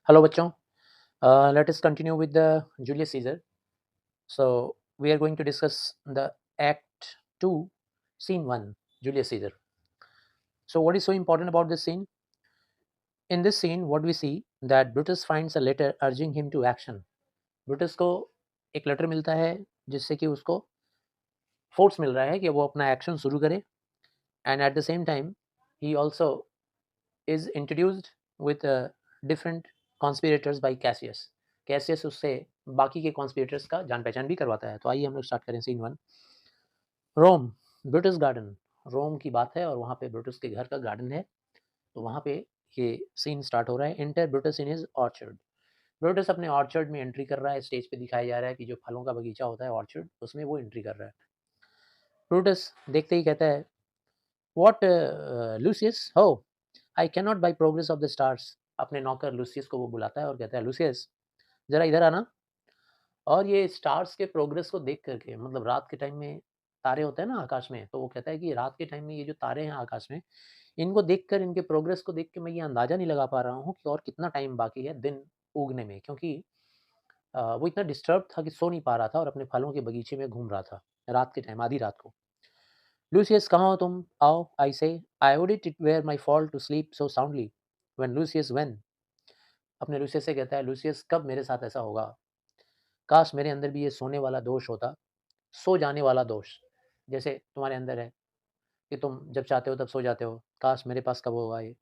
Hello बच्चों, let us continue with the Julius Caesar. So we are going to discuss the Act 2, Scene 1, Julius Caesar. So what is so important about this scene? In this scene, what we see that Brutus finds a letter urging him to action. Brutus को एक letter मिलता है जिससे कि उसको force मिल रहा है कि वो अपना एक्शन शुरू करे and at the same time ही also is introduced with different conspirators by Cassius. Cassius उससे बाकी के कॉन्स्पिरेटर्स का जान पहचान भी करवाता है। तो आइए हम लोग स्टार्ट करें सीन 1। रोम, ब्रूटस गार्डन। रोम की बात है और वहाँ पे ब्रूटस के घर का गार्डन है। तो वहाँ पे ये सीन स्टार्ट हो रहा है। Enter Brutus in his orchard. Brutus अपने ऑर्चर्ड में एंट्री कर रहा है। स्टेज पे दिखाया जा रहा है कि जो फलों का बगीचा होता है ऑर्चर्ड, उसमें वो एंट्री कर रहा है। ब्रूटस देखते ही कहता है, व्हाट लूसियस हो, I can not by progress of the stars. अपने नौकर लूसियस को वो बुलाता है और कहता है, लूसियस जरा इधर आना। और ये स्टार्स के प्रोग्रेस को देख करके, मतलब रात के टाइम में तारे होते हैं ना आकाश में, तो वो कहता है कि रात के टाइम में ये जो तारे हैं आकाश में, इनको देखकर, इनके प्रोग्रेस को देख के मैं ये अंदाजा नहीं लगा पा रहा हूँ कि और कितना टाइम बाकी है दिन उगने में। क्योंकि वो इतना डिस्टर्ब था कि सो नहीं पा रहा था और अपने फलों के बगीचे में घूम रहा था रात के टाइम, आधी रात को। लूसियस कहाँ हो तुम, आओ I say, I would it were my fault to sleep so soundly when Lucius when. अपने लूसियस से कहता है, लूसियस कब मेरे साथ ऐसा होगा, काश मेरे अंदर भी ये सोने वाला दोष होता, सो जाने वाला दोष। जैसे तुम्हारे अंदर है कि तुम जब चाहते हो तब सो जाते हो, काश मेरे पास कब होगा ये।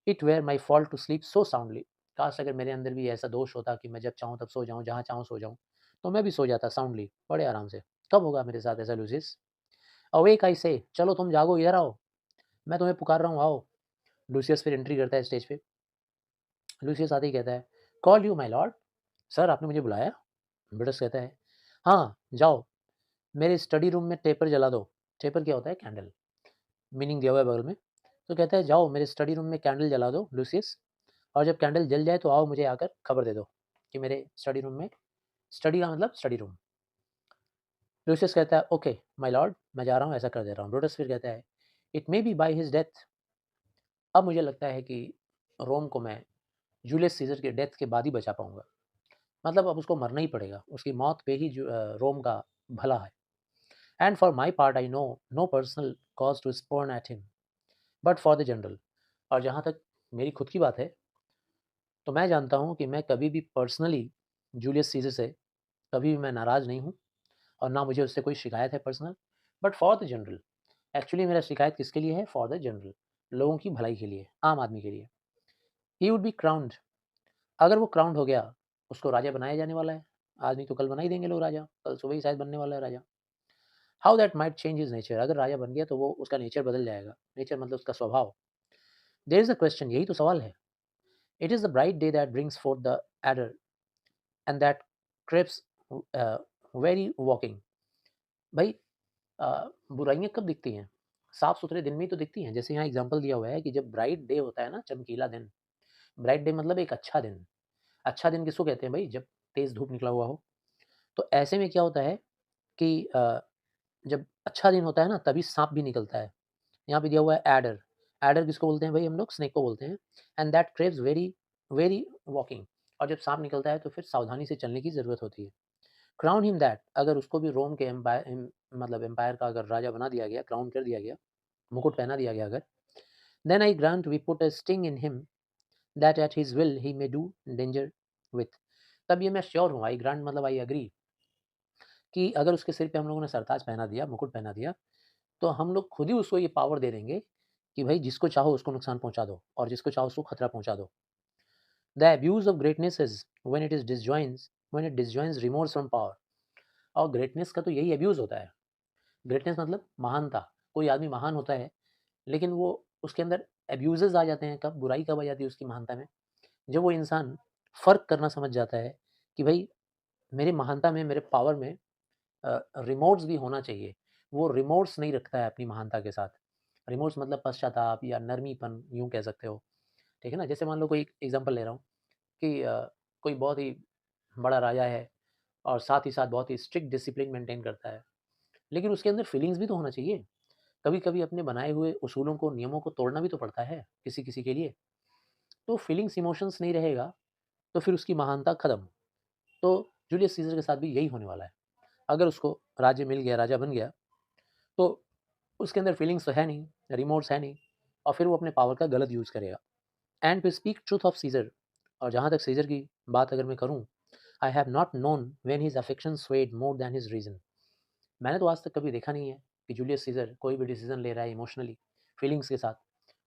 It were my fault to sleep so soundly. काश अगर मेरे अंदर भी ऐसा दोष होता कि मैं जब चाहूँ तब सो जाऊँ, जहाँ चाहूँ सो जाऊँ, तो मैं भी सो जाता साउंडली, बड़े आराम से। कब होगा मेरे साथ ऐसा लूसियस। अवेक आई से, चलो तुम जागो, इधर आओ, मैं तुम्हें पुकार रहा हूँ, आओ। लूसियस फिर एंट्री करता है स्टेज पे। लूसियस आते ही कहता है, call you my lord. Sir आपने मुझे बुलाया। ब्रिटस कहता है, हाँ जाओ, मेरे स्टडी रूम में टेपर जला दो। टेपर क्या होता है, कैंडल, मीनिंग दिया हुआ है बगल में। तो कहता है, जाओ मेरे स्टडी रूम में कैंडल जला दो लूसियस, और जब कैंडल जल जाए तो आओ मुझे आकर खबर दे दो कि मेरे स्टडी रूम में, स्टडी का मतलब स्टडी रूम। लूसियस कहता है, ओके माय लॉर्ड, मैं जा रहा हूँ, ऐसा कर दे रहा हूँ। ब्रूटस फिर कहता है, it may be by his death. अब मुझे लगता है कि रोम को मैं जूलियस सीजर के डेथ के बाद ही बचा पाऊंगा। मतलब अब उसको मरना ही पड़ेगा, उसकी मौत पे ही रोम का भला है। And for my part I know no personal cause to spurn at him but for the general. और जहाँ तक मेरी खुद की बात है, तो मैं जानता हूँ कि मैं कभी भी पर्सनली जूलियस सीजर से कभी भी मैं नाराज़ नहीं हूँ और ना मुझे उससे कोई शिकायत है personal, but for the general. Actually मेरा शिकायत किसके लिए है, फॉर द जनरल, लोगों की भलाई के लिए, आम आदमी के लिए। He would be crowned. अगर वो क्राउंड हो गया, उसको राजा बनाया जाने वाला है। आज नहीं तो कल बना ही देंगे लोग राजा, कल सुबह ही शायद बनने वाला है राजा। How that might change his nature. अगर राजा बन गया तो वो उसका नेचर बदल जाएगा। नेचर मतलब उसका स्वभाव। देयर इज अ क्वेश्चन, यही तो सवाल है। It is the bright day that brings forth the adder and that craves wary walking. भाई बुराइयां कब दिखती हैं, साफ सुथरे दिन में ही तो दिखती हैं। जैसे यहाँ एग्जांपल दिया हुआ है कि जब ब्राइट डे होता है ना, चमकीला दिन। ब्राइट डे मतलब एक अच्छा दिन। अच्छा दिन किसको कहते हैं भाई, जब तेज धूप निकला हुआ हो। तो ऐसे में क्या होता है कि जब अच्छा दिन होता है ना, तभी सांप भी निकलता है। यहाँ पे दिया हुआ है एडर। एडर किसको बोलते हैं भाई, हम लोग स्नेक को बोलते हैं। And that craves very very walking. और जब सांप निकलता है तो फिर सावधानी से चलने की ज़रूरत होती है। Crown him that. अगर उसको भी रोम के एम्पायर, मतलब एम्पायर का अगर राजा बना दिया गया, क्राउन कर दिया गया, मुकुट पहना दिया गया अगर, then I grant we put a sting in him that at his will he may do danger with. तब ये मैं श्योर हूँ, आई ग्रांट मतलब आई एग्री, कि अगर उसके सिर पे हम लोगों ने सरताज पहना दिया, मुकुट पहना दिया, तो हम लोग खुद ही उसको ये पावर दे देंगे कि भाई जिसको चाहो उसको नुकसान पहुंचा दो और जिसको चाहो उसको खतरा पहुंचा दो। The abuse of greatness is when it disjoins remorse from power. और ग्रेटनेस का तो यही अब्यूज होता है। ग्रेटनेस मतलब महानता। कोई आदमी महान होता है, लेकिन वो उसके अंदर अब्यूजेस आ जाते हैं। कब बुराई कब आ जाती है उसकी महानता में, जब वो इंसान फ़र्क करना समझ जाता है कि भाई मेरी महानता में, मेरे पावर में रिमोर्स भी होना चाहिए। वो रिमोर्स नहीं रखता है अपनी महानता के साथ। रिमोर्स मतलब पश्चाताप या नरमीपन, यूँ कह सकते हो। ठीक है ना? जैसे मान लो कोई एग्ज़ाम्पल ले रहा हूँ कि कोई बहुत ही बड़ा राजा है और साथ ही साथ बहुत ही स्ट्रिक्ट डिसिप्लिन मेंटेन करता है। लेकिन उसके अंदर फीलिंग्स भी तो होना चाहिए। कभी-कभी अपने बनाए हुए उसूलों को, नियमों को तोड़ना भी तो पड़ता है किसी-किसी के लिए। तो फीलिंग्स, इमोशंस नहीं रहेगा, तो फिर उसकी महानता खत्म। तो जूलियस सीजर के साथ भी यही होने वाला है। अगर उसको राज्य मिल गया, राजा बन गया, तो उसके अंदर फीलिंग्स तो है नहीं, रिमोर्स है नहीं, और फिर वो अपने पावर का गलत यूज़ करेगा। And to speak truth of Caesar, और जहाँ तक सीजर की बात अगर मैं करूँ, I have not known when his affection swayed more than his reason. मैंने तो आज तक कभी देखा नहीं है कि जूलियस सीजर कोई भी डिसीजन ले रहा है इमोशनली, फीलिंग्स के साथ,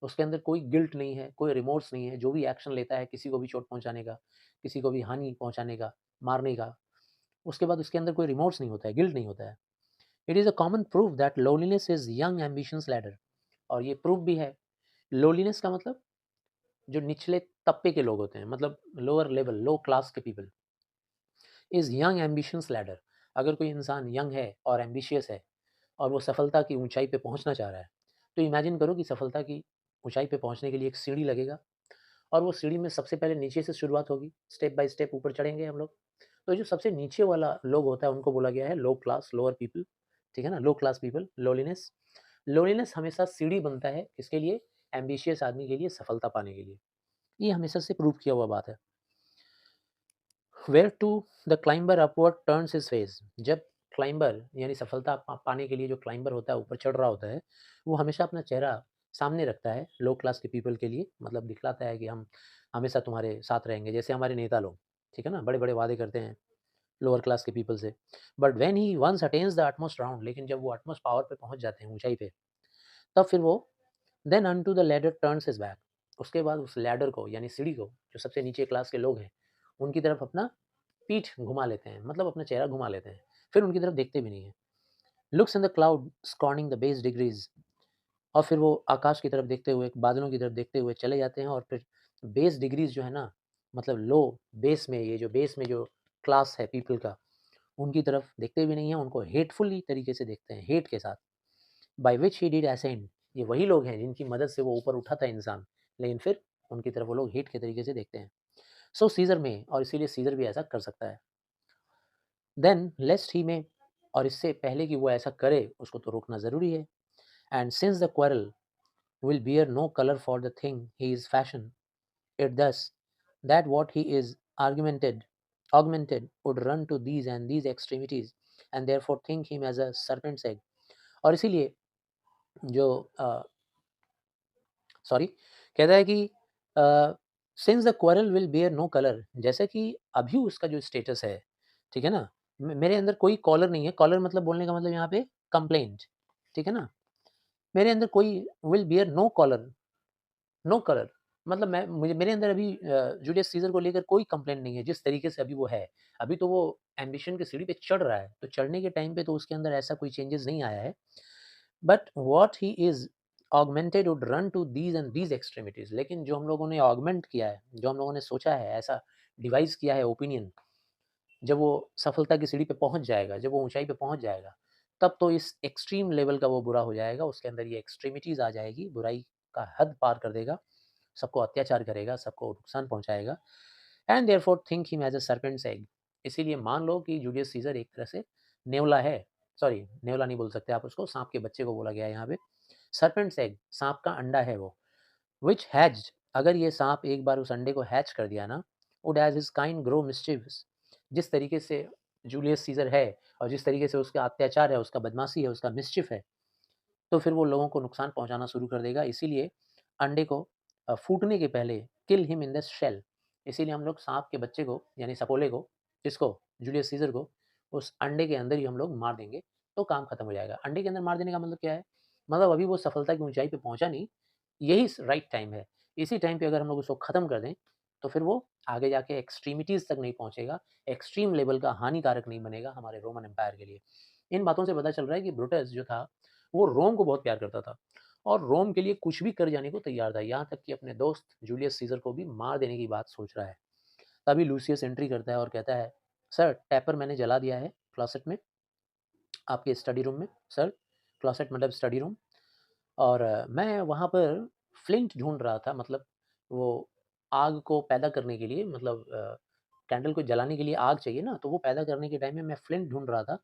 उसके अंदर कोई गिल्ट नहीं है, कोई रिमोर्स नहीं है। जो भी एक्शन लेता है, किसी को भी चोट पहुंचाने का, किसी को भी हानि पहुंचाने का, मारने का, उसके बाद उसके अंदर कोई रिमोर्स नहीं होता है, गिल्ट नहीं होता है। It is a common proof that loneliness is young ambitions ladder. और ये प्रूफ भी है। लोनलीनेस का मतलब जो निचले तबके के लोग होते हैं, मतलब लोअर लेवल, लो क्लास के people, is young ambitions ladder. अगर कोई इंसान यंग है और एम्बिशियस है और वो सफलता की ऊंचाई पे पहुंचना चाह रहा है, तो इमेजिन करो कि सफलता की ऊंचाई पे पहुंचने के लिए एक सीढ़ी लगेगा, और वो सीढ़ी में सबसे पहले नीचे से शुरुआत होगी, स्टेप बाय स्टेप ऊपर चढ़ेंगे हम लोग। तो जो सबसे नीचे वाला लोग होता है उनको बोला गया है लो क्लास, लोअर पीपल। ठीक है ना, लो क्लास पीपल, लोलीनेस। लोलीनेस हमेशा सीढ़ी बनता है, किसके लिए? एम्बिशियस आदमी के लिए, सफलता पाने के लिए। ये हमेशा से प्रूव किया हुआ बात है। Where to the climber upward turns his face. जब क्लाइंबर यानी सफलता पाने के लिए जो क्लाइंबर होता है, ऊपर चढ़ रहा होता है, वो हमेशा अपना चेहरा सामने रखता है लो क्लास के पीपल के लिए, मतलब दिखलाता है कि हम हमेशा तुम्हारे साथ रहेंगे, जैसे हमारे नेता लोग। ठीक है ना, बड़े बड़े वादे करते हैं लोअर क्लास के पीपल से। But when he once attains the utmost round, लेकिन जब वो अटमोस्ट पावर पे पहुंच जाते हैं, ऊंचाई पे, तब फिर वो then unto the ladder turns his back. उसके बाद उस लैडर को यानी सीढ़ी को, जो सबसे नीचे क्लास के लोग हैं, उनकी तरफ अपना पीठ घुमा लेते हैं, मतलब अपना चेहरा घुमा लेते हैं, फिर उनकी तरफ देखते भी नहीं है। Looks in the cloud scorning the base degrees. और फिर वो आकाश की तरफ देखते हुए, बादलों की तरफ देखते हुए चले जाते हैं, और फिर बेस डिग्रीज जो है ना, मतलब लो बेस में, ये जो बेस में जो क्लास है पीपल का, उनकी तरफ देखते भी नहीं है, उनको हेटफुली तरीके से देखते हैं, हेट के साथ। By which he did ascend. ये वही लोग हैं जिनकी मदद से वो ऊपर उठा था इंसान, लेकिन फिर उनकी तरफ वो लोग हेट के तरीके से देखते हैं। सो सीजर में, और इसीलिए सीजर भी ऐसा कर सकता है। देन लेस्ट ही में, और इससे पहले कि वो ऐसा करे, उसको तो रोकना ज़रूरी है। And since the quarrel will bear no color for the thing he is fashioned, it thus that what he is augmented would run to these and these extremities, and therefore think him as a serpent's egg। और इसीलिए जो sorry, कहता है कि since the quarrel will bear no colour, जैसे कि अभी उसका जो स्टेटस है, ठीक है ना, मेरे अंदर कोई कॉलर नहीं है। कॉलर मतलब, बोलने का मतलब यहाँ पे कंप्लेंट। ठीक है ना, मेरे अंदर कोई will bear no colour, no colour, मतलब मैं मुझे मेरे अंदर अभी जूलियस सीजर को लेकर कोई कंप्लेंट नहीं है, जिस तरीके से अभी वो है। अभी तो वो एम्बिशन की सीढ़ी पे चढ़ रहा है, तो चढ़ने के टाइम पे तो उसके अंदर ऐसा कोई चेंजेस नहीं आया है। But what he is augmented would run to these and these extremities. लेकिन जो हम लोगों ने ऑगमेंट किया है, जो हम लोगों ने सोचा है, ऐसा डिवाइस किया है ओपिनियन, जब वो सफलता की सीढ़ी पे पहुंच जाएगा, जब वो ऊंचाई पे पहुंच जाएगा, तब तो इस एक्सट्रीम लेवल का वो बुरा हो जाएगा, उसके अंदर ये एक्सट्रीमिटीज आ जाएगी, बुराई का हद पार कर देगा, सबको अत्याचार करेगा, सबको नुकसान पहुंचाएगा। And therefore think him as a serpent's egg. इसीलिए मान लो कि जूलियस सीजर एक तरह से नेवला है। सॉरी, नेवला नहीं बोल सकते आप उसको, सांप के बच्चे को बोला गया है यहाँ पे। सर्पेंट्स एग, सांप का अंडा है वो। विच हैज्ड, अगर ये सांप एक बार उस अंडे को हैच कर दिया ना, would as his kind grow mischievous. जिस तरीके से जूलियस सीजर है, और जिस तरीके से उसका अत्याचार है, उसका बदमाशी है, उसका मिस्चिफ है, तो फिर वो लोगों को नुकसान पहुंचाना शुरू कर देगा। इसीलिए अंडे को फूटने के पहले kill him in the shell. इसीलिए हम लोग सांप के बच्चे को, यानी सपोले को, जिसको, जूलियस सीजर को, उस अंडे के अंदर ही हम लोग मार देंगे, तो काम खत्म हो जाएगा। अंडे के अंदर मार देने का मतलब क्या है? मतलब अभी वो सफलता की ऊंचाई पे पहुंचा नहीं, यही राइट टाइम है। इसी टाइम पे अगर हम लोग उसको खत्म कर दें, तो फिर वो आगे जाके एक्सट्रीमिटीज तक नहीं पहुंचेगा, एक्सट्रीम लेवल का हानिकारक नहीं बनेगा हमारे रोमन एम्पायर के लिए। इन बातों से पता चल रहा है कि ब्रुटस जो था, वो रोम को बहुत प्यार करता था, और रोम के लिए कुछ भी कर जाने को तैयार था, यहाँ तक कि अपने दोस्त जूलियस सीजर को भी मार देने की बात सोच रहा है। तभी लूसियस एंट्री करता है और कहता है, सर टैपर मैंने जला दिया है क्लॉसेट में, आपके स्टडी रूम में। सर, क्लॉसेट मतलब स्टडी रूम। और मैं वहाँ पर फ्लिंट ढूंढ रहा था, मतलब वो आग को पैदा करने के लिए, मतलब कैंडल को जलाने के लिए आग चाहिए ना, तो वो पैदा करने के टाइम में मैं फ्लिंट ढूंढ रहा था।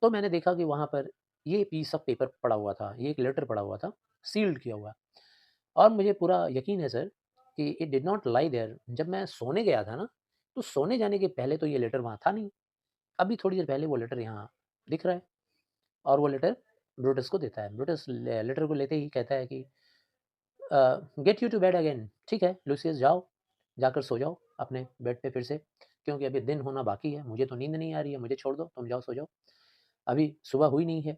तो मैंने देखा कि वहाँ पर ये पीस ऑफ पेपर पड़ा हुआ था, ये एक लेटर पड़ा हुआ था, सील्ड किया हुआ। और मुझे पूरा यकीन है सर कि it did not lie there. जब मैं सोने गया था ना, तो सोने जाने के पहले तो ये लेटर वहाँ था नहीं। अभी थोड़ी देर पहले वो लेटर यहाँ दिख रहा है और वो लेटर ब्रूटस को देता है। ब्रूटस लेटर को लेते ही कहता है कि get you to bed again. ठीक है लूसियस, जाओ, जाकर सो जाओ अपने बेड पे फिर से, क्योंकि अभी दिन होना बाकी है। मुझे तो नींद नहीं आ रही है, मुझे छोड़ दो, तुम जाओ सो जाओ, अभी सुबह हुई नहीं है।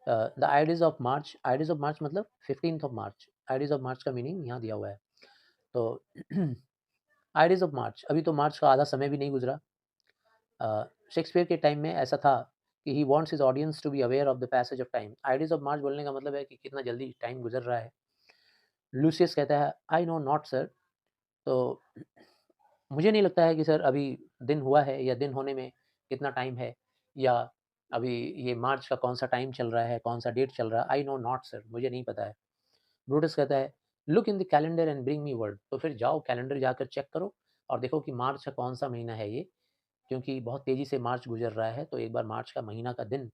The ideas of March, ideas of मार्च मतलब 15th of March. Ideas of मार्च का मीनिंग यहाँ दिया हुआ है। तो आइडियज ऑफ मार्च, अभी तो मार्च का आधा समय भी नहीं गुजरा। शेक्सपियर के टाइम में ऐसा था कि he wants his audience to be aware of the passage of time. Ides of March बोलने का मतलब है कि कितना जल्दी टाइम गुजर रहा है। लूसियस कहता है आई नो नॉट सर। तो मुझे नहीं लगता है कि सर अभी दिन हुआ है या दिन होने में कितना टाइम है, या अभी ये मार्च का कौन सा टाइम चल रहा है, कौन सा डेट चल रहा है। आई नो नॉट सर, मुझे नहीं पता है। ब्रूटस कहता है look in the calendar and bring me word. तो फिर जाओ कैलेंडर जाकर चेक करो और देखो कि मार्च का कौन सा महीना है ये, क्योंकि बहुत तेज़ी से मार्च गुजर रहा है। तो एक बार मार्च का महीना का दिन,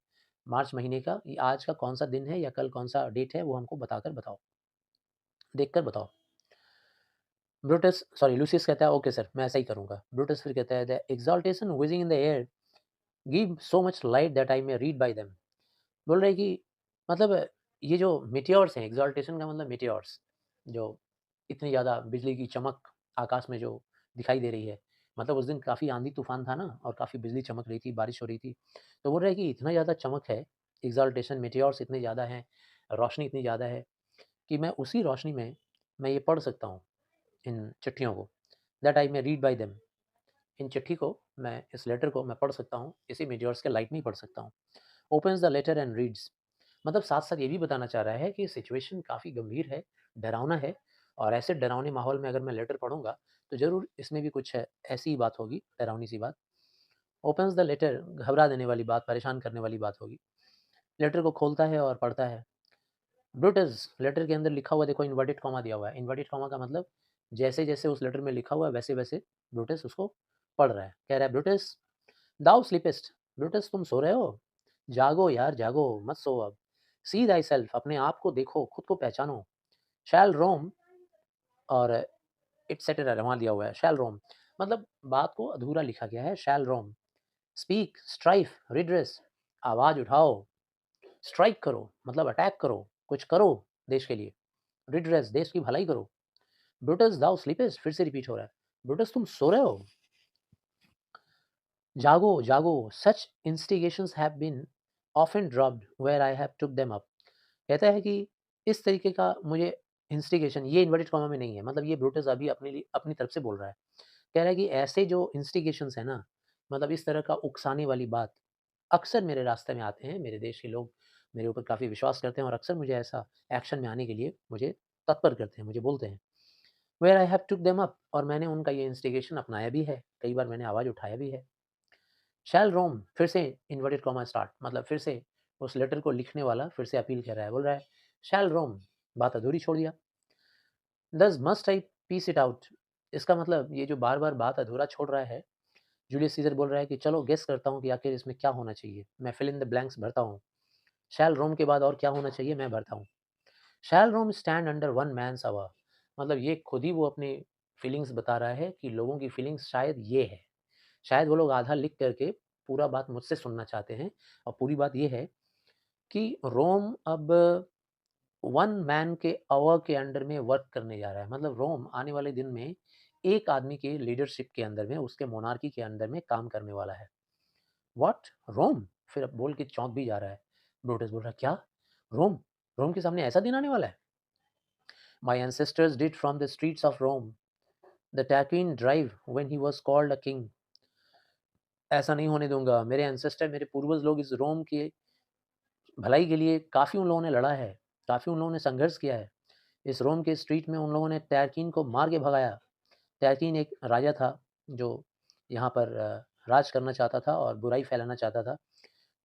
मार्च महीने का ये आज का कौन सा दिन है या कल कौन सा डेट है, वो हमको बताकर बताओ, देखकर बताओ। ब्रूटस सॉरी लूसियस कहता है ओके सर, मैं ऐसा ही करूँगा। ब्रूटस फिर कहता है the exhalations whizzing in the air give so much light that I may read by them. बोल रहे हैं कि मतलब ये जो मेटियोर्स हैं, एक्सल्टेशन का मतलब मेटियोर्स, जो इतनी ज़्यादा बिजली की चमक आकाश में जो दिखाई दे रही है, मतलब उस दिन काफ़ी आंधी तूफान था ना और काफ़ी बिजली चमक रही थी, बारिश हो रही थी। तो बोल रहे हैं कि इतना ज़्यादा चमक है, एक्सल्टेशन मेटियोर्स इतने ज़्यादा हैं, रोशनी इतनी ज़्यादा है कि मैं उसी रोशनी में मैं ये पढ़ सकता हूँ इन चिट्ठियों को, that I may read by them. इन चिट्ठी को मैं, इस लेटर को मैं पढ़ सकता हूँ, इसी मेटियोर्स के लाइट में ही पढ़ सकता हूँ। Opens the letter and reads, मतलब साथ-साथ ये भी बताना चाह रहा है कि सिचुएशन काफ़ी गंभीर है, डरावना है, और ऐसे डरावने माहौल में अगर मैं लेटर पढ़ूँगा, तो ज़रूर इसमें भी कुछ है, ऐसी ही बात होगी, डरावनी सी बात। ओपन्स द लेटर, घबरा देने वाली बात, परेशान करने वाली बात होगी। लेटर को खोलता है और पढ़ता है। ब्रूटस, लेटर के अंदर लिखा हुआ देखो इन्वर्टेड कॉमा दिया हुआ है। इन्वर्टेड कॉमा का मतलब जैसे-जैसे उस लेटर में लिखा हुआ है, वैसे-वैसे ब्रूटस उसको पढ़ रहा है। कह रहा है ब्रूटस दाउ स्लीपेस्ट, ब्रूटस तुम सो रहे हो? जागो यार जागो, मत सो अब। सी थाईसेल्फ, अपने आप को देखो, खुद को पहचानो। शैल रोम, और एटसेटेरा वहाँ दिया हुआ है। शैल रोम मतलब बात को अधूरा लिखा गया है। शैल रोम, स्पीक, स्ट्राइफ, रिड्रेस, आवाज़ उठाओ। स्ट्राइक करो मतलब अटैक करो, कुछ करो देश के लिए। रिड्रेस, देश की भलाई करो। ब्रूटस दाउ स्लीपेस्ट, फिर से रिपीट हो रहा है। ब्रूटस तुम सो रहे हो? जागो जागो, such instigations have been often dropped where I have took them up. कहता है कि इस तरीके का मुझे इंस्टिगेशन, ये इन्वर्टेड कॉमा में नहीं है, मतलब ये ब्रूटस अभी अपने लिए अपनी तरफ से बोल रहा है। कह रहा है कि ऐसे जो इंस्टिगेशंस है ना, मतलब इस तरह का उकसाने वाली बात अक्सर मेरे रास्ते में आते हैं। मेरे देश के लोग मेरे ऊपर काफ़ी विश्वास करते हैं और अक्सर मुझे ऐसा एक्शन में आने के लिए मुझे तत्पर करते हैं, मुझे बोलते हैं। Where I have took them up, और मैंने उनका ये इंस्टिगेशन अपनाया भी है, कई बार मैंने आवाज़ उठाया भी है। शैल रोम, फिर से इन्वर्टेड कॉमा स्टार्ट, मतलब फिर से उस लेटर को लिखने वाला फिर से अपील कर रहा है, बोल रहा है शैल रोम, बात अधूरी छोड़ दिया। Thus must I piece it out, इसका मतलब ये जो बार बार बात अधूरा छोड़ रहा है, जूलियस सीजर बोल रहा है कि चलो गेस करता हूँ कि आखिर इसमें क्या होना चाहिए, मैं फिल इन द ब्लैंक्स भरता हूँ। शैल रोम के बाद और क्या होना चाहिए मैं भरता हूँ। Shall Rome stand under one man's awe, मतलब ये खुद ही वो अपनी फीलिंग्स बता रहा है कि लोगों की फीलिंग्स शायद ये है। शायद वो लोग आधा लिख करके पूरा बात मुझसे सुनना चाहते हैं, और पूरी बात ये है कि रोम अब वन मैन के आवर के अंडर में वर्क करने जा रहा है। मतलब रोम आने वाले दिन में एक आदमी के लीडरशिप के अंदर में, उसके मोनार्की के अंदर में काम करने वाला है। व्हाट, रोम? फिर अब बोल के चौंक भी जा रहा है। ब्रूटस बोल रहा है क्या? रोम? रोम के सामने ऐसा दिन आने वाला है? My ancestors did from the streets of Rome the Tarquin drive when he was called a king. ऐसा नहीं होने दूंगा। मेरे एंसेस्टर, मेरे पूर्वज लोग इस रोम के भलाई के लिए काफ़ी उन लोगों ने लड़ा है, काफ़ी उन लोगों ने संघर्ष किया है। इस रोम के स्ट्रीट में उन लोगों ने टैरकीन को मार के भगाया। टैरकीन एक राजा था जो यहाँ पर राज करना चाहता था और बुराई फैलाना चाहता था।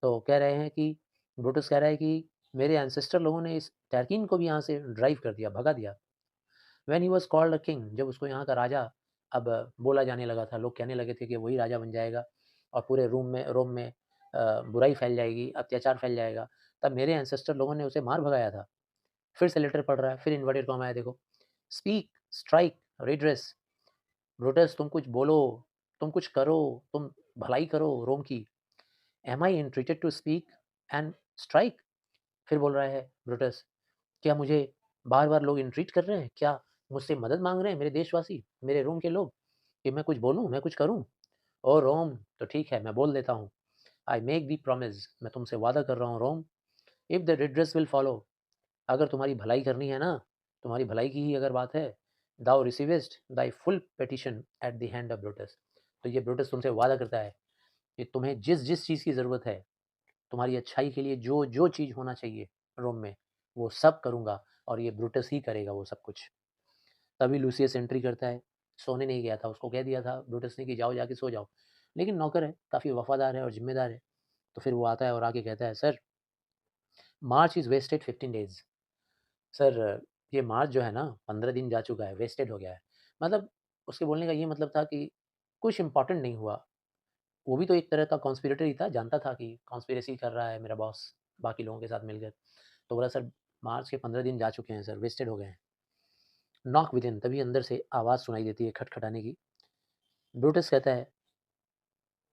तो कह रहे हैं कि ब्रूटस कह रहा है कि मेरे एंसेस्टर लोगों ने इस टैरकीन को भी यहाँ से ड्राइव कर दिया, भगा दिया। When he was called a king, जब उसको यहाँ का राजा अब बोला जाने लगा था, लोग कहने लगे थे कि वही राजा बन जाएगा और पूरे रोम में बुराई फैल जाएगी, अत्याचार फैल जाएगा। तब मेरे एंसेस्टर लोगों ने उसे मार भगाया था। फिर से लेटर पढ़ रहा है, फिर इन्वर्टेड कॉमा है देखो। स्पीक, स्ट्राइक, रिड्रेस, ब्रूटस तुम कुछ बोलो, तुम कुछ करो, तुम भलाई करो रोम की। Am I entreated to speak and strike? फिर बोल रहा है ब्रूटस, क्या मुझे बार बार लोग इंट्रीट कर रहे हैं? क्या मुझसे मदद मांग रहे हैं मेरे देशवासी, मेरे रोम के लोग, कि मैं कुछ बोलूं, मैं कुछ करूं? ओ रोम, तो ठीक है, मैं बोल देता हूँ। आई मेक दी प्रॉमिस, मैं तुमसे वादा कर रहा हूँ Rome, if the redress will follow, अगर तुम्हारी भलाई करनी है ना, तुम्हारी भलाई की ही अगर बात है, thou receivest thy full petition at the hand of Brutus, तो ये ब्रूटस तुमसे वादा करता है कि तुम्हें जिस जिस चीज़ की ज़रूरत है, तुम्हारी अच्छाई के लिए जो जो चीज़ होना चाहिए रोम में, वो सब करूँगा, और ये ब्रूटस ही करेगा वो सब कुछ। तभी लूसियस एंट्री करता है। सोने नहीं गया था, उसको कह दिया था ब्रूटस ने कि जाओ जाके सो जाओ, लेकिन नौकर है, काफ़ी वफादार है और जिम्मेदार है। तो फिर वो आता है और आके कहता है, sir March is wasted 15 days. Sir ये मार्च जो है ना 15 दिन जा चुका है, वेस्टेड हो गया है। मतलब उसके बोलने का ये मतलब था कि कुछ इम्पोर्टेंट नहीं हुआ। वो भी तो एक तरह का कॉन्स्पिरेटर ही था, जानता था कि कॉन्स्पिरेसी कर रहा है मेरा बॉस बाकी लोगों के साथ मिलकर। तो बोला, सर मार्च के 15 दिन जा चुके हैं सर, वेस्टेड हो गए हैं। नॉक विदिन, तभी अंदर से आवाज़ सुनाई देती है खटखटाने की। ब्रूटस कहता है,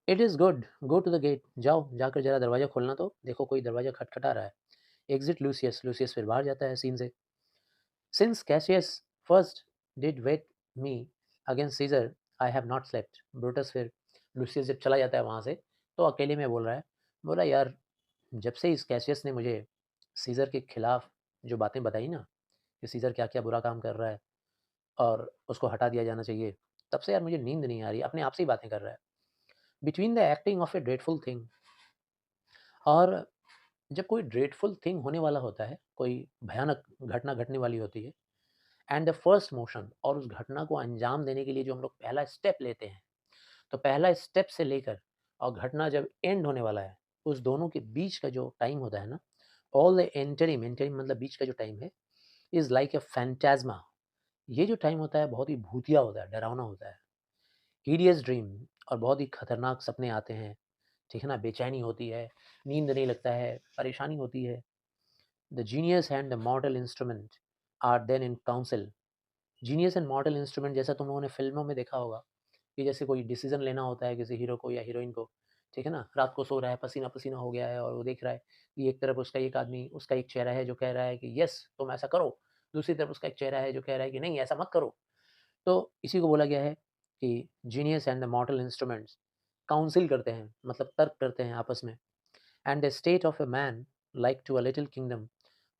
it is good, go to the gate, जाओ जाकर ज़रा दरवाज़ा खोलना, तो देखो कोई दरवाज़ा खटखटा रहा है। एग्जिट लूसियस, लूसियस फिर बाहर जाता है सीन से। Since Cassius first did whet me against Caesar, I have not slept. Brutus फिर लूसियस जब चला जाता है वहाँ से, तो अकेले में बोल रहा है, बोला यार, जब से इस कैसियस ने मुझे सीजर के खिलाफ जो बातें बताई ना, कि सीजर क्या क्या बुरा काम कर रहा है और उसको हटा दिया जाना चाहिए, तब से यार मुझे नींद नहीं आ रही, अपने आप से ही बातें कर रहा है। Between the acting of A dreadful thing, और जब कोई ड्रेडफुल थिंग होने वाला होता है, कोई भयानक घटना घटने वाली होती है, एंड द फर्स्ट मोशन, और उस घटना को अंजाम देने के लिए जो हम लोग पहला स्टेप लेते हैं, तो पहला स्टेप से लेकर और घटना जब एंड होने वाला है, उस दोनों के बीच का जो टाइम होता है ना, ऑल द एंटरिम, एंटरिम मतलब बीच का जो टाइम है, इज लाइक ए फैंटाज्मा। ये जो टाइम होता है बहुत ही भूतिया होता है, डरावना होता है, हिडियस ड्रीम, और बहुत ही खतरनाक सपने आते हैं, ठीक है ना, बेचैनी होती है, नींद नहीं लगता है, परेशानी होती है। The genius and the mortal instrument are then in council. Genius and mortal instrument, जैसा तुम लोगों ने फिल्मों में देखा होगा, कि जैसे कोई डिसीजन लेना होता है किसी हीरो को या हीरोइन को, ठीक है ना, रात को सो रहा है, पसीना पसीना हो गया है, और वो देख रहा है कि एक तरफ उसका एक आदमी, उसका एक चेहरा है जो कह रहा है कि यस तुम ऐसा करो, दूसरी तरफ उसका एक चेहरा है जो कह रहा है कि नहीं ऐसा मत करो। तो इसी को बोला गया है कि genius and the mortal instruments council करते हैं, मतलब तर्क करते हैं आपस में। And the state of a man like to a little kingdom,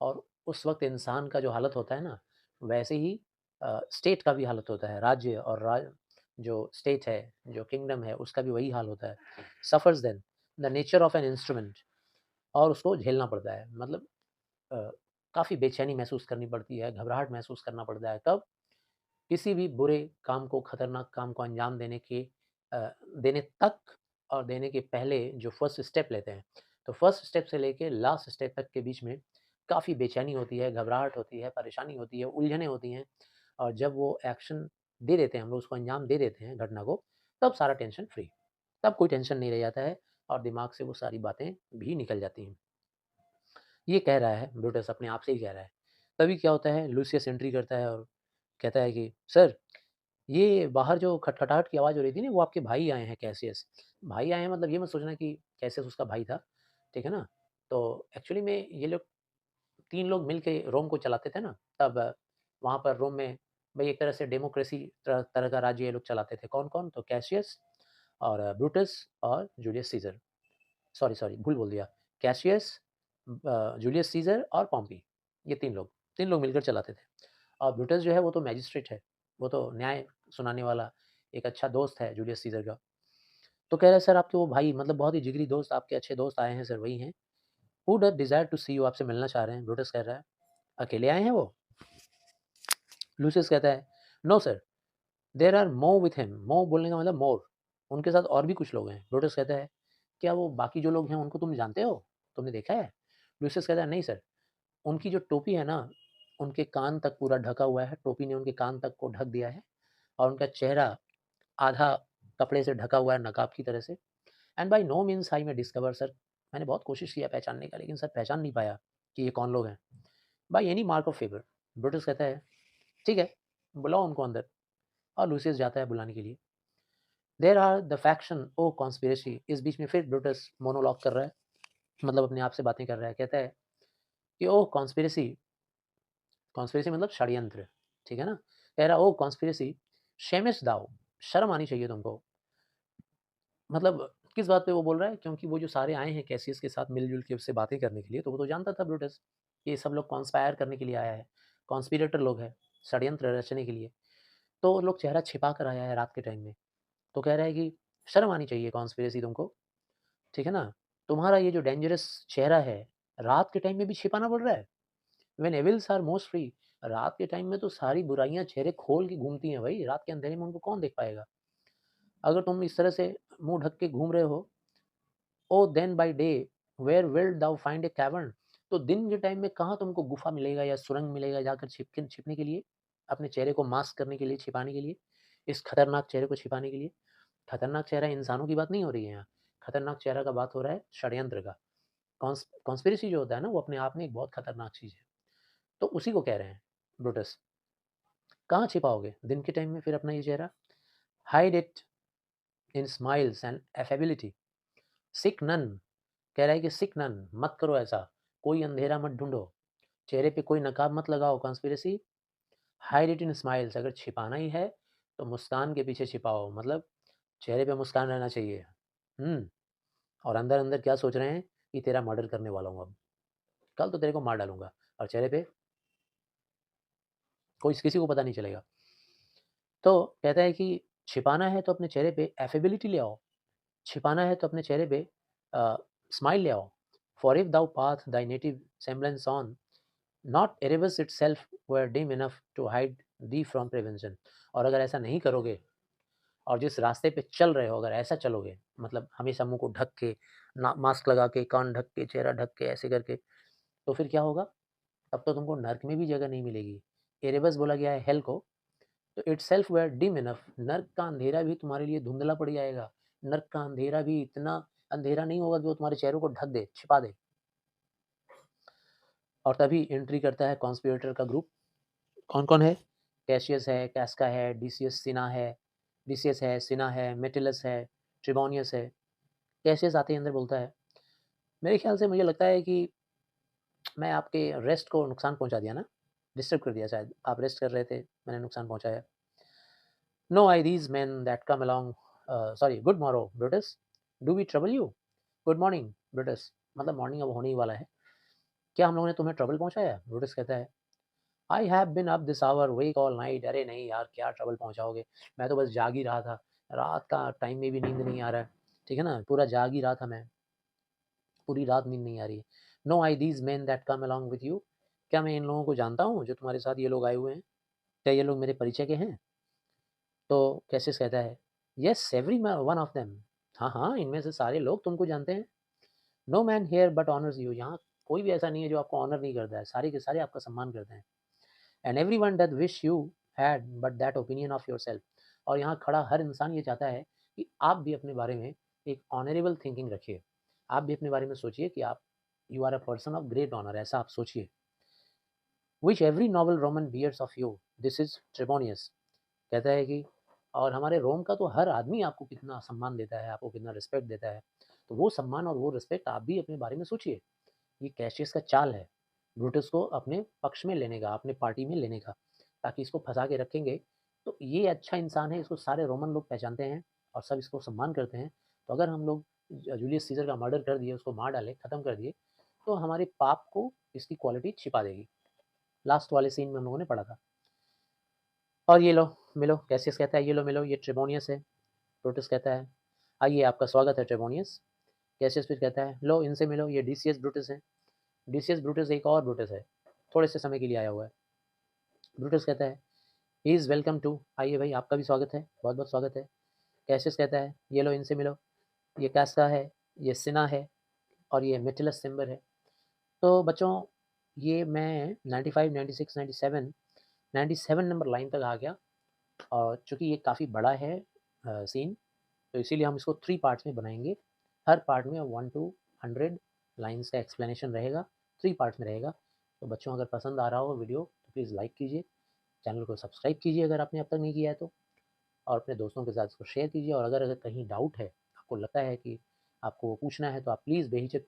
और उस वक्त इंसान का जो हालत होता है ना, वैसे ही स्टेट का भी हालत होता है, राज्य और जो स्टेट है, जो किंगडम है, उसका भी वही हाल होता है। Suffers then the nature of an instrument, और उसको झेलना पड़ता है, मतलब अ, काफ़ी बेचैनी महसूस करनी पड़ती है, घबराहट महसूस करना पड़ता है, कब? किसी भी बुरे काम को, खतरनाक काम को अंजाम देने तक, और देने के पहले जो फर्स्ट स्टेप लेते हैं, तो फर्स्ट स्टेप से लेके लास्ट स्टेप तक के बीच में काफ़ी बेचैनी होती है, घबराहट होती है, परेशानी होती है, उलझनें होती हैं, और जब वो एक्शन दे देते हैं, हम लोग उसको अंजाम दे देते हैं घटना को, तब सारा टेंशन फ्री, तब कोई टेंशन नहीं रह जाता है, और दिमाग से वो सारी बातें भी निकल जाती हैं। ये कह रहा है ब्रूटस, अपने आप से ही कह रहा है। तभी क्या होता है, लूसियस एंट्री करता है और कहता है कि सर, ये बाहर जो खटखटाहट की आवाज़ हो रही थी ना, वो आपके भाई आए हैं कैसियस। भाई आए हैं मतलब ये मत सोचना कि कैसियस उसका भाई था, ठीक है ना? तो एक्चुअली में ये लोग 3 लोग मिल के रोम को चलाते थे ना, तब वहाँ पर रोम में भई एक तरह से डेमोक्रेसी तरह तरह का राज्य ये लोग चलाते थे। कौन-कौन? तो कैसियस और ब्रूटस और जूलियस सीज़र। सॉरी भूल बोल दिया। कैसियस, जूलियस सीज़र और पॉम्पी, ये 3 लोग मिलकर चलाते थे। और ब्रूटस जो है वो तो मैजिस्ट्रेट है, वो तो न्याय सुनाने वाला एक अच्छा दोस्त है जूलियस सीज़र का। तो कह रहा है, सर आपके वो भाई, मतलब बहुत ही जिगरी दोस्त, आपके अच्छे दोस्त आए हैं सर, वही हैं। Who does desire to see you, आपसे मिलना चाह रहे हैं, ब्रूटस कह रहा है। अकेले आए हैं वो? लूसियस कहता है, no sir, there are more with him. More बोलने का मतलब मोर, उनके साथ और भी कुछ लोग हैं। ब्रूटस कहता है, क्या वो बाकी जो लोग हैं उनको तुम जानते हो? तुमने देखा है? लूसियस कहता है, नहीं सर, उनकी जो टोपी है ना, उनके कान तक पूरा ढका हुआ है, टोपी ने उनके कान तक को ढक दिया है, और उनका चेहरा आधा कपड़े से ढका हुआ है नकाब की तरह से। And by no means I may discover sir, मैंने बहुत कोशिश किया पहचानने का, लेकिन सर पहचान नहीं पाया कि ये कौन लोग हैं। By any mark of favour. Brutus कहता है, ठीक है, बुलाओ उनको अंदर, और लूसियस जाता है बुलाने के लिए। There are the faction O conspiracy. इस बीच में फिर ब्रूटस मोनोलॉग कर रहा है, मतलब अपने आप से बातें कर रहा है। कहता है कि ओ कॉन्स्पिरेसी, कॉन्स्पिरेसी मतलब षड्यंत्र, ठीक है ना। कह रहा ओ कॉन्स्पिरेसी, शेमिस दाओ, शर्म आनी चाहिए तुमको। मतलब किस बात पे वो बोल रहा है? क्योंकि वो जो सारे आए हैं कैसियस के साथ मिल-जुल के उससे बातें करने के लिए, तो वो तो जानता था ब्रूटस कि ये सब लोग कॉन्स्पायर करने के लिए आया है, कॉन्स्पिरेटर लोग हैं, षड्यंत्र रचने के लिए। तो वो लोग चेहरा छिपा कर आया है रात के टाइम में। तो कह रहा है कि शर्म आनी चाहिए कॉन्स्पिरेसी तुमको, ठीक है ना? तुम्हारा ये जो डेंजरस चेहरा है, रात के टाइम में भी छिपाना पड़ रहा है। When evils are most free, रात के टाइम में तो सारी बुराइयाँ चेहरे खोल के घूमती हैं भई, रात के अंधेरे में उनको कौन देख पाएगा? अगर तुम इस तरह से मुँह ढक के घूम रहे हो, O then by day where wilt thou find a cavern, तो दिन के टाइम में कहाँ तुमको गुफ़ा मिलेगा या सुरंग मिलेगा जाकर छिपने के लिए, अपने चेहरे को मास्क करने के लिए, छिपाने के लिए, इस खतरनाक चेहरे को छिपाने के लिए। खतरनाक चेहरा इंसानों की बात नहीं हो रही है यहाँ, खतरनाक चेहरा का बात हो रहा है षड्यंत्र का। कॉन्स्पिरेसी जो होता है ना, वो अपने आप में एक बहुत खतरनाक चीज़ है। तो उसी को कह रहे हैं ब्रूटस। कहाँ छिपाओगे दिन के टाइम में फिर अपना ये चेहरा? Hide it in smiles and affability. Seek none, कह रहा है कि सिक नन, मत करो ऐसा, कोई अंधेरा मत ढूंढो, चेहरे पे कोई नकाब मत लगाओ conspiracy. Hide it in smiles, अगर छिपाना ही है तो मुस्कान के पीछे छिपाओ, मतलब चेहरे पे मुस्कान रहना चाहिए। और अंदर अंदर क्या सोच रहे हैं कि तेरा मर्डर करने वाला हूँ अब, कल तो तेरे को मार डालूंगा, और चेहरे पे कोई किसी को पता नहीं चलेगा। तो कहता है कि छिपाना है तो अपने चेहरे पे एफेबिलिटी ले आओ, छिपाना है तो अपने चेहरे पे स्माइल ले आओ। For if thou path thy native semblance on, not Erebus itself were dim enough to hide thee from prevention. और अगर ऐसा नहीं करोगे और जिस रास्ते पे चल रहे हो अगर ऐसा चलोगे, मतलब हमेशा मुंह को ढक के, मास्क लगा के, कान ढक के, चेहरा ढक के, ऐसे करके, तो फिर क्या होगा? तब तो तुमको नर्क में भी जगह नहीं मिलेगी। एरेबस बोला गया है हेल को, तो इटसेल्फ वेयर डिम इनफ, नर्क का अंधेरा भी तुम्हारे लिए धुंधला पड़ जाएगा। नर्क का अंधेरा भी इतना अंधेरा नहीं होगा कि वो तुम्हारे चेहरों को ढक दे, छिपा दे। और तभी एंट्री करता है कॉन्स्पिरेटर का ग्रुप। कौन-कौन है? कैशियस है, कैस्का है, डिसियस है, सिना है, मेटिलस है, ट्रिबोनियस है। कैशियस आते ही अंदर बोलता है, मेरे ख्याल से मुझे लगता है कि मैं आपके रेस्ट को नुकसान पहुँचा दिया ना? डिस्टर्ब कर दिया शायद, आप रेस्ट कर रहे थे, मैंने नुकसान पहुँचाया। Know I these men that come along, sorry, good morrow Brutus, do we trouble you? Good morning Brutus, मतलब मॉर्निंग अब होने ही वाला है। क्या हम लोगों ने तुम्हें ट्रबल पहुँचाया? ब्रूटस कहता है, I have been up this hour awake all night. अरे नहीं यार, क्या ट्रबल पहुँचाओगे? मैं तो बस जाग ही रहा था। रात का टाइम में भी नींद नहीं आ रहा है, ठीक है ना? पूरा जाग ही रहा था मैं, पूरी रात नींद नहीं आ रही है। Know I these men that come along with you, क्या मैं इन लोगों को जानता हूँ जो तुम्हारे साथ ये लोग आए हुए हैं? क्या ये लोग मेरे परिचय के हैं? तो कैसिस कहता है, yes every one of them, हाँ, हाँ, इनमें से सारे लोग तुमको जानते हैं। No man here but honours you, यहाँ कोई भी ऐसा नहीं है जो आपको ऑनर नहीं करता है, सारे के सारे आपका सम्मान करते हैं। And everyone doth wish you had but that opinion of yourself, और यहाँ खड़ा हर इंसान ये चाहता है कि आप भी अपने बारे में एक ऑनरेबल थिंकिंग रखिए। आप भी अपने बारे में सोचिए कि आप you are a person of great honour, ऐसा आप सोचिए। Which every noble Roman bears of you, this is Trebonius. कहता है कि और हमारे रोम का तो हर आदमी आपको कितना सम्मान देता है, आपको कितना रिस्पेक्ट देता है, तो वो सम्मान और वो रिस्पेक्ट आप भी अपने बारे में सोचिए। ये कैशियस का चाल है, ब्रूटस को अपने पक्ष में लेने का, अपने पार्टी में लेने का, ताकि इसको फंसा के रखेंगे तो ये अच्छा इंसान है, इसको सारे रोमन लोग पहचानते हैं और सब इसको सम्मान करते हैं। तो अगर हम लोग जूलियस सीजर का मर्डर कर दिए, उसको मार डाले, ख़त्म कर दिए, तो हमारे पाप को इसकी क्वालिटी छिपा देगी। लास्ट वाले सीन में हम लोगों ने पढ़ा था। और ये लो मिलो, कैसियस कहता है ये लो मिलो, ये ट्रिबोनियस है। ब्रूटस कहता है आइए, आपका स्वागत है ट्रिबोनियस। कैसियस फिर कहता है लो इनसे मिलो, ये डिसियस ब्रूटस है। डिसियस ब्रूटस एक और ब्रूटस है, थोड़े से समय के लिए आया हुआ है। ब्रूटस कहता है ही इज़ वेलकम टू, आइए भाई आपका भी स्वागत है, बहुत बहुत स्वागत है। कैसियस कहता है ये लो इनसे मिलो, ये कैस्का है, ये सिना है, और ये मेटिलस सिम्बर है। तो बच्चों, ये मैं 95, 96, 97, 97 नंबर लाइन तक आ गया। और चूँकि ये काफ़ी बड़ा है सीन, तो इसीलिए हम इसको 3 पार्ट्स में बनाएँगे। हर पार्ट में 1 टू 100 लाइन्स का एक्सप्लेनेशन रहेगा, 3 पार्ट्स में रहेगा। तो बच्चों, अगर पसंद आ रहा हो वीडियो तो प्लीज़ लाइक कीजिए, चैनल को सब्सक्राइब कीजिए अगर आपने अब तक नहीं किया है तो। और अपने दोस्तों के साथ इसको शेयर कीजिए और अगर कहीं डाउट है, आपको लगता है कि आपको पूछना है तो आप प्लीज़ बेहिचक